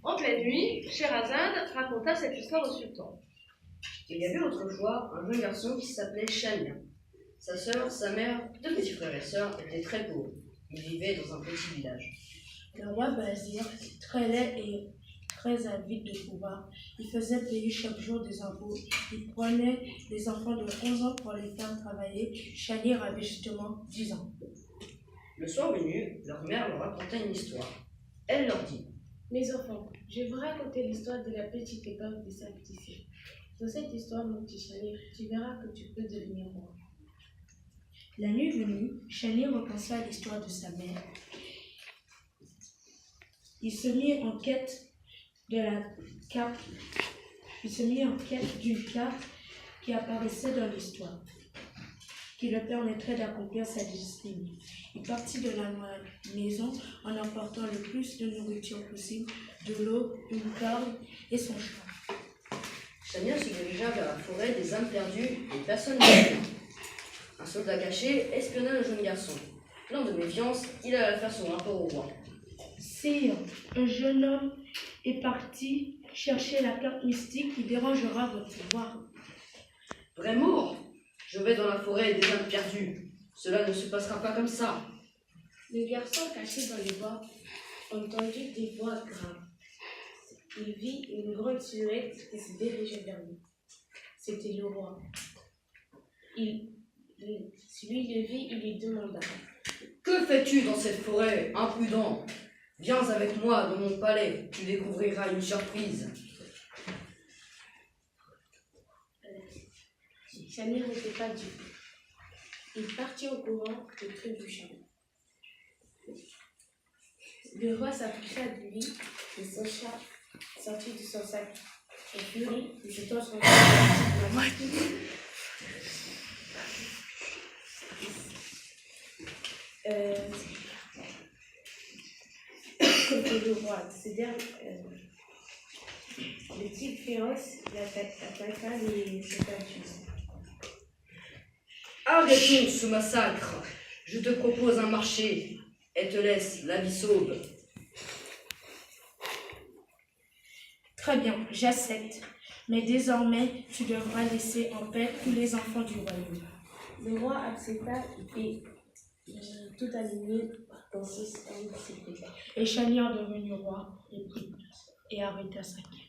En pleine nuit, Scheherazade raconta cette histoire au sultan. Il y avait autrefois un jeune garçon qui s'appelait Shahriar. Sa sœur, sa mère, deux petits frères et sœurs étaient très pauvres. Ils vivaient dans un petit village. Le roi Bazir, très laid et très avide de pouvoir, il faisait payer chaque jour des impôts. Il prenait les enfants de 11 ans pour les faire travailler. Shahriar avait justement 10 ans. Le soir venu, leur mère leur racontait une histoire. Elle leur dit: Mes enfants, je vais vous raconter l'histoire de la petite époque des sables tissés. Dans cette histoire, mon petit Shahriar, tu verras que tu peux devenir roi. La nuit venue, Shahriar repensa à l'histoire de sa mère. Il se mit en quête de la carte. Il se mit en quête d'une carte qui apparaissait dans l'histoire, qui le permettrait d'accomplir sa destinée. Il partit de la maison en emportant le plus de nourriture possible, de l'eau, une corde et son cheval. Shahriar se dirigea vers la forêt des âmes perdues et personne ne vit. Un soldat caché espionna le jeune garçon. Plein de méfiance, il alla faire son rapport au roi. Sire, un jeune homme est parti chercher la carte mystique qui dérangera votre pouvoir. Vraiment, je vais dans la forêt des âmes perdues. Cela ne se passera pas comme ça. Le garçon caché dans les bois entendit des voix graves. Il vit une grande silhouette qui se dirigeait vers lui. C'était le roi. Celui le vit et lui demanda: Que fais-tu dans cette forêt, imprudent? Viens avec moi dans mon palais, tu découvriras une surprise. Shahriar n'était pas dupe. Il partit au courant et trébucha. Le roi s'approcha de lui et son chat sortit de son sac. En furie, il jetant son c'était le roi. Le type féroce l'attaqua et se tue. Arrêtons ce massacre. Je te propose un marché. Elle te laisse la vie sauve. Très bien, j'accepte. Mais désormais, tu devras laisser en paix tous les enfants du royaume. Le roi accepta et tout aligné dans ses secrets. Et Shahriar, devenu roi, et arrêta sa quête.